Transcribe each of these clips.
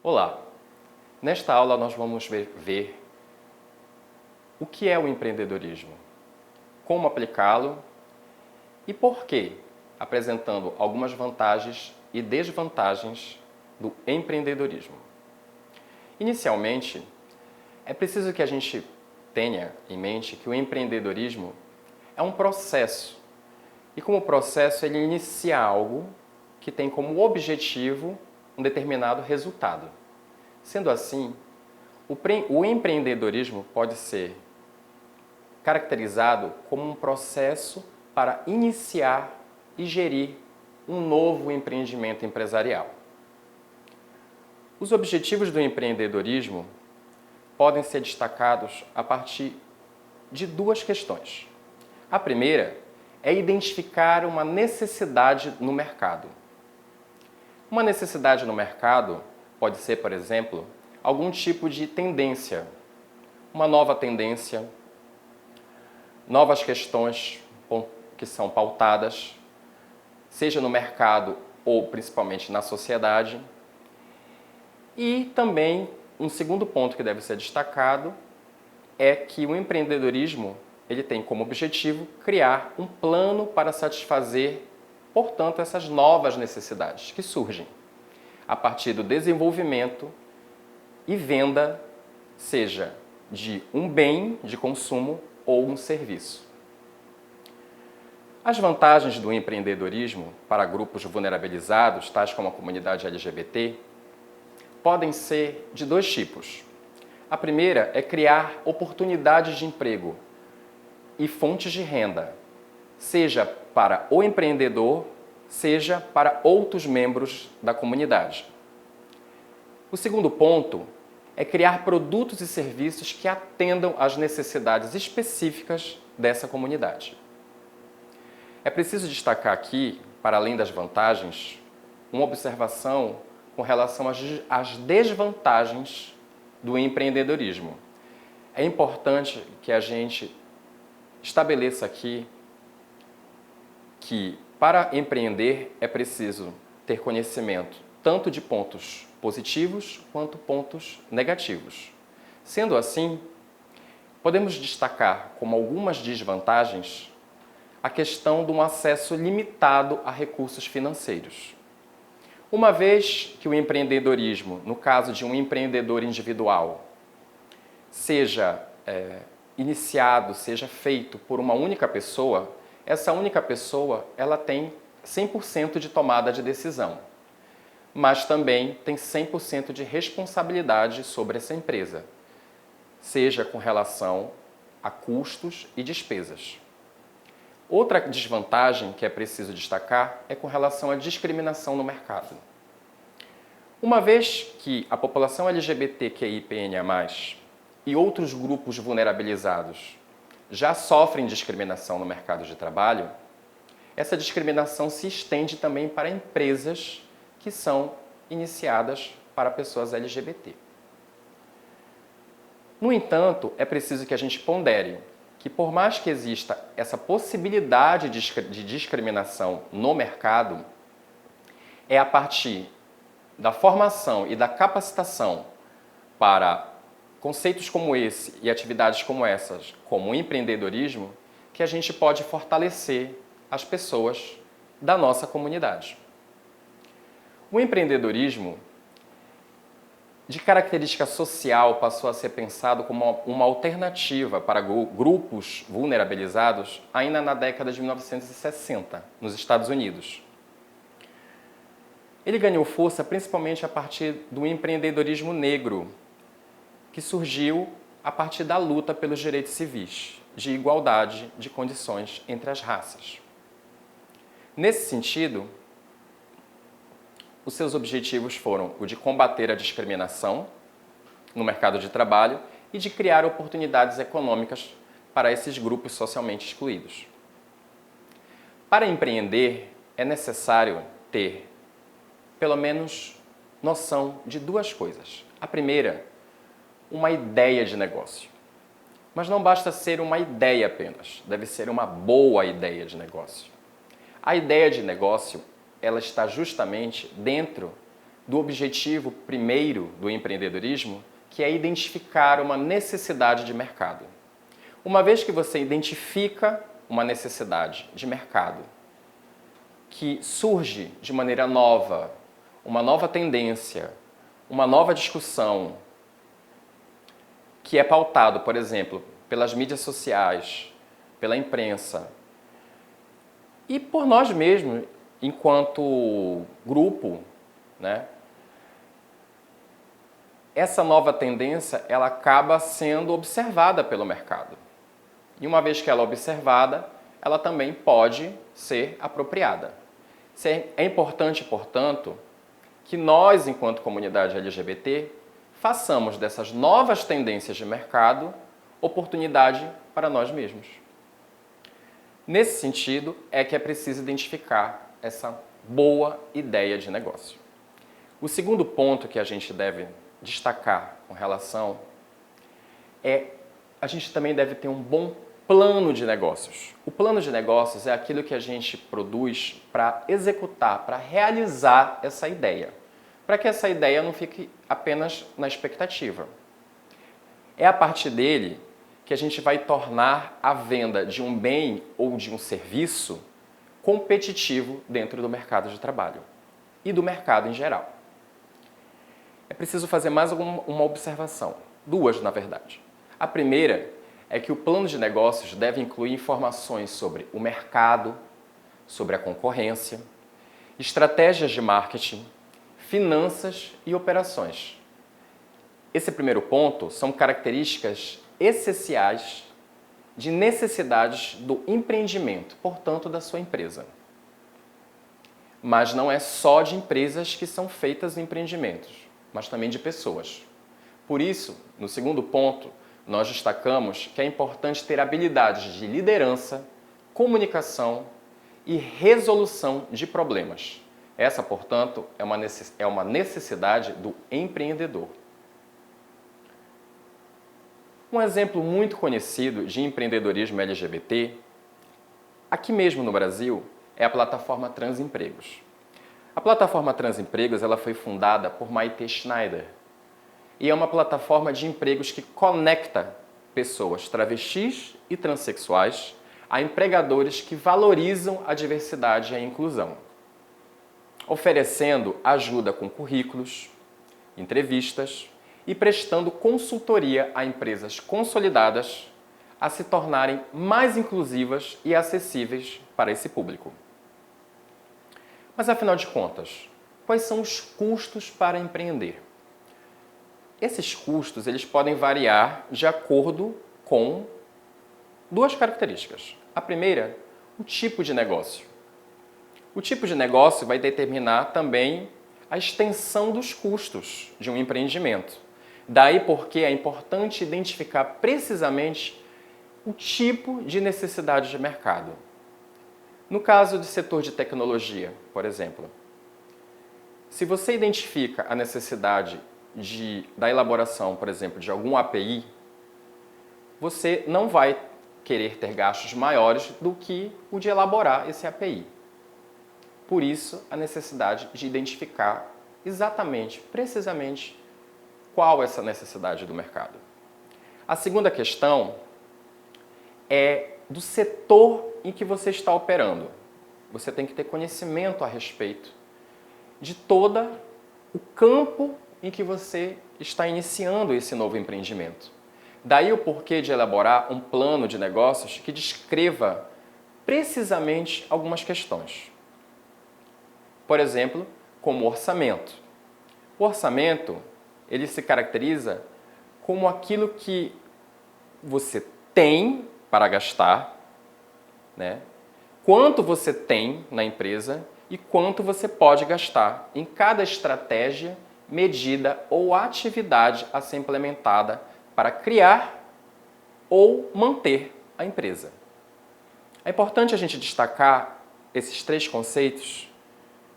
Olá! Nesta aula nós vamos ver o que é o empreendedorismo, como aplicá-lo e por quê, apresentando algumas vantagens e desvantagens do empreendedorismo. Inicialmente, é preciso que a gente tenha em mente que o empreendedorismo é um processo e como processo ele inicia algo que tem como objetivo um determinado resultado. Sendo assim, o empreendedorismo pode ser caracterizado como um processo para iniciar e gerir um novo empreendimento empresarial. Os objetivos do empreendedorismo podem ser destacados a partir de duas questões. A primeira é identificar uma necessidade no mercado. Uma necessidade no mercado pode ser, por exemplo, algum tipo de tendência, uma nova tendência, novas questões que são pautadas, seja no mercado ou principalmente na sociedade. E também um segundo ponto que deve ser destacado é que o empreendedorismo ele tem como objetivo criar um plano para satisfazer, portanto, essas novas necessidades que surgem a partir do desenvolvimento e venda, seja de um bem de consumo ou um serviço. As vantagens do empreendedorismo para grupos vulnerabilizados, tais como a comunidade LGBT, podem ser de dois tipos. A primeira é criar oportunidades de emprego e fontes de renda, seja para o empreendedor, seja para outros membros da comunidade. O segundo ponto é criar produtos e serviços que atendam às necessidades específicas dessa comunidade. É preciso destacar aqui, para além das vantagens, uma observação com relação às desvantagens do empreendedorismo. É importante que a gente estabeleça aqui que para empreender é preciso ter conhecimento tanto de pontos positivos quanto pontos negativos. Sendo assim, podemos destacar como algumas desvantagens a questão de um acesso limitado a recursos financeiros. Uma vez que o empreendedorismo, no caso de um empreendedor individual, seja iniciado, seja feito por uma única pessoa, essa única pessoa ela tem 100% de tomada de decisão, mas também tem 100% de responsabilidade sobre essa empresa, seja com relação a custos e despesas. Outra desvantagem que é preciso destacar é com relação à discriminação no mercado. Uma vez que a população LGBTQIAPN+, e outros grupos vulnerabilizados já sofrem discriminação no mercado de trabalho, essa discriminação se estende também para empresas que são iniciadas para pessoas LGBT. No entanto, é preciso que a gente pondere que por mais que exista essa possibilidade de discriminação no mercado, é a partir da formação e da capacitação para conceitos como esse e atividades como essas, como o empreendedorismo, que a gente pode fortalecer as pessoas da nossa comunidade. O empreendedorismo, de característica social, passou a ser pensado como uma alternativa para grupos vulnerabilizados ainda na década de 1960, nos Estados Unidos. Ele ganhou força principalmente a partir do empreendedorismo negro, que surgiu a partir da luta pelos direitos civis, de igualdade de condições entre as raças. Nesse sentido, os seus objetivos foram o de combater a discriminação no mercado de trabalho e de criar oportunidades econômicas para esses grupos socialmente excluídos. Para empreender, é necessário ter, pelo menos, noção de duas coisas. A primeira, uma ideia de negócio. Mas não basta ser uma ideia apenas, deve ser uma boa ideia de negócio. A ideia de negócio ela está justamente dentro do objetivo primeiro do empreendedorismo, que é identificar uma necessidade de mercado. Uma vez que você identifica uma necessidade de mercado que surge de maneira nova, uma nova tendência, uma nova discussão, que é pautado, por exemplo, pelas mídias sociais, pela imprensa e por nós mesmos, enquanto grupo, né? Essa nova tendência, ela acaba sendo observada pelo mercado. E uma vez que ela é observada, ela também pode ser apropriada. É importante, portanto, que nós, enquanto comunidade LGBT, façamos dessas novas tendências de mercado oportunidade para nós mesmos. Nesse sentido, é que é preciso identificar essa boa ideia de negócio. O segundo ponto que a gente deve destacar com relação a gente também deve ter um bom plano de negócios. O plano de negócios é aquilo que a gente produz para executar, para realizar essa ideia, para que essa ideia não fique apenas na expectativa. É a partir dele que a gente vai tornar a venda de um bem ou de um serviço competitivo dentro do mercado de trabalho e do mercado em geral. É preciso fazer mais uma observação, duas na verdade. A primeira é que o plano de negócios deve incluir informações sobre o mercado, sobre a concorrência, estratégias de marketing, finanças e operações. Esse primeiro ponto são características essenciais de necessidades do empreendimento, portanto, da sua empresa. Mas não é só de empresas que são feitas empreendimentos, mas também de pessoas. Por isso, no segundo ponto, nós destacamos que é importante ter habilidades de liderança, comunicação e resolução de problemas. Essa, portanto, é uma necessidade do empreendedor. Um exemplo muito conhecido de empreendedorismo LGBT, aqui mesmo no Brasil, é a plataforma Transempregos. A plataforma Transempregos ela foi fundada por Maite Schneider e é uma plataforma de empregos que conecta pessoas travestis e transexuais a empregadores que valorizam a diversidade e a inclusão, oferecendo ajuda com currículos, entrevistas e prestando consultoria a empresas consolidadas a se tornarem mais inclusivas e acessíveis para esse público. Mas, afinal de contas, quais são os custos para empreender? Esses custos eles podem variar de acordo com duas características. A primeira, o tipo de negócio. O tipo de negócio vai determinar também a extensão dos custos de um empreendimento. Daí porque é importante identificar precisamente o tipo de necessidade de mercado. No caso do setor de tecnologia, por exemplo, se você identifica a necessidade da elaboração, por exemplo, de algum API, você não vai querer ter gastos maiores do que o de elaborar esse API. Por isso, a necessidade de identificar exatamente, precisamente, qual é essa necessidade do mercado. A segunda questão é do setor em que você está operando. Você tem que ter conhecimento a respeito de todo o campo em que você está iniciando esse novo empreendimento. Daí o porquê de elaborar um plano de negócios que descreva precisamente algumas questões. Por exemplo, como orçamento. O orçamento, ele se caracteriza como aquilo que você tem para gastar, né? Quanto você tem na empresa e quanto você pode gastar em cada estratégia, medida ou atividade a ser implementada para criar ou manter a empresa. É importante a gente destacar esses três conceitos,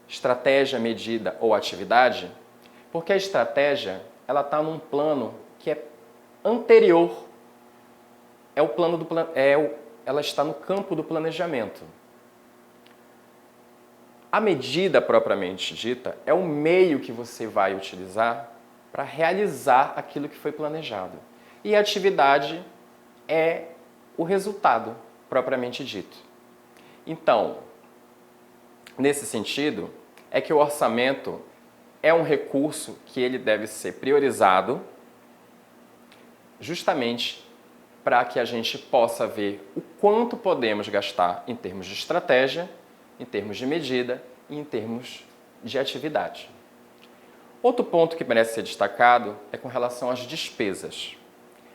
estratégia, medida ou atividade, porque a estratégia ela está num plano que é anterior, ela está no campo do planejamento. A medida propriamente dita é o meio que você vai utilizar para realizar aquilo que foi planejado. E a atividade é o resultado propriamente dito. Então, nesse sentido, é que o orçamento é um recurso que ele deve ser priorizado justamente para que a gente possa ver o quanto podemos gastar em termos de estratégia, em termos de medida e em termos de atividade. Outro ponto que merece ser destacado é com relação às despesas.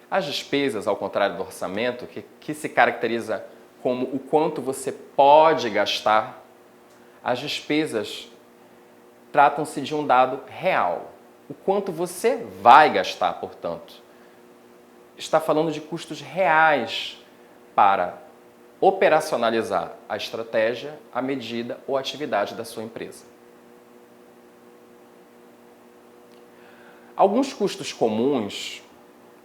As despesas, ao contrário do orçamento, que se caracteriza como o quanto você pode gastar, as despesas tratam-se de um dado real. O quanto você vai gastar, portanto. Está falando de custos reais para operacionalizar a estratégia, a medida ou a atividade da sua empresa. Alguns custos comuns,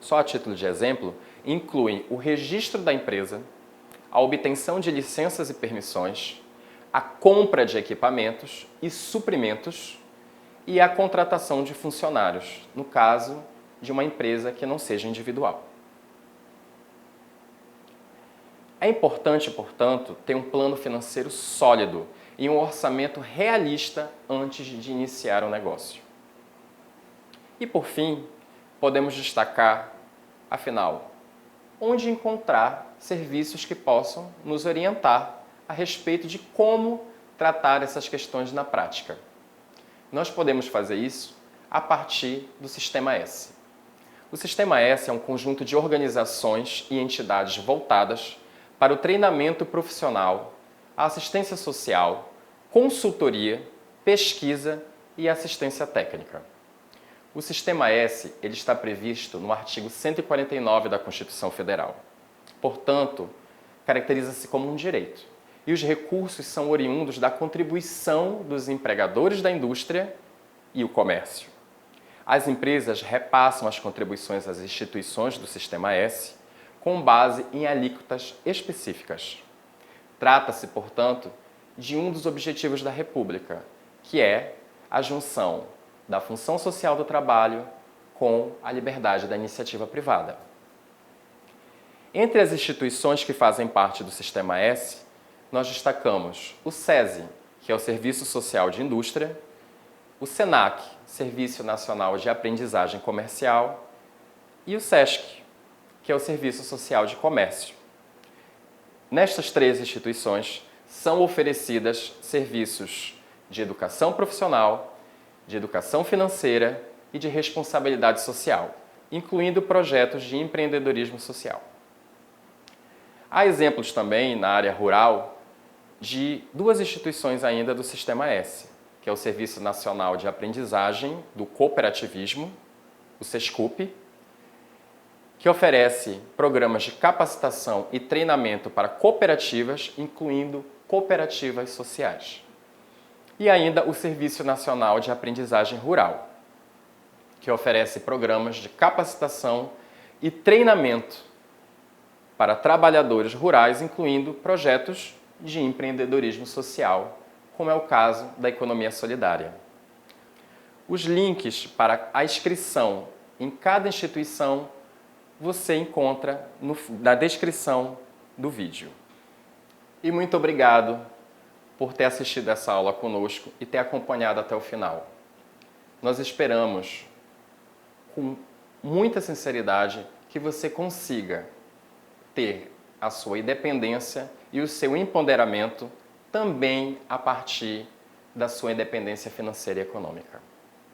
só a título de exemplo, incluem o registro da empresa, a obtenção de licenças e permissões, a compra de equipamentos e suprimentos e a contratação de funcionários, no caso de uma empresa que não seja individual. É importante, portanto, ter um plano financeiro sólido e um orçamento realista antes de iniciar o negócio. E, por fim, podemos destacar, afinal, onde encontrar serviços que possam nos orientar a respeito de como tratar essas questões na prática. Nós podemos fazer isso a partir do Sistema S. O Sistema S é um conjunto de organizações e entidades voltadas para o treinamento profissional, a assistência social, consultoria, pesquisa e assistência técnica. O Sistema S ele está previsto no artigo 149 da Constituição Federal. Portanto, caracteriza-se como um direito. E os recursos são oriundos da contribuição dos empregadores da indústria e o comércio. As empresas repassam as contribuições às instituições do Sistema S com base em alíquotas específicas. Trata-se, portanto, de um dos objetivos da República, que é a junção da função social do trabalho com a liberdade da iniciativa privada. Entre as instituições que fazem parte do Sistema S, nós destacamos o SESI, que é o Serviço Social de Indústria, o SENAC, Serviço Nacional de Aprendizagem Comercial, e o SESC, que é o Serviço Social de Comércio. Nestas três instituições são oferecidas serviços de educação profissional, de educação financeira e de responsabilidade social, incluindo projetos de empreendedorismo social. Há exemplos também na área rural de duas instituições ainda do Sistema S, que é o Serviço Nacional de Aprendizagem do Cooperativismo, o SESCUP, que oferece programas de capacitação e treinamento para cooperativas, incluindo cooperativas sociais. E ainda o Serviço Nacional de Aprendizagem Rural, que oferece programas de capacitação e treinamento para trabalhadores rurais, incluindo projetos de empreendedorismo social, como é o caso da economia solidária. Os links para a inscrição em cada instituição você encontra na descrição do vídeo. E muito obrigado por ter assistido essa aula conosco e ter acompanhado até o final. Nós esperamos, com muita sinceridade, que você consiga ter a sua independência e o seu empoderamento também a partir da sua independência financeira e econômica.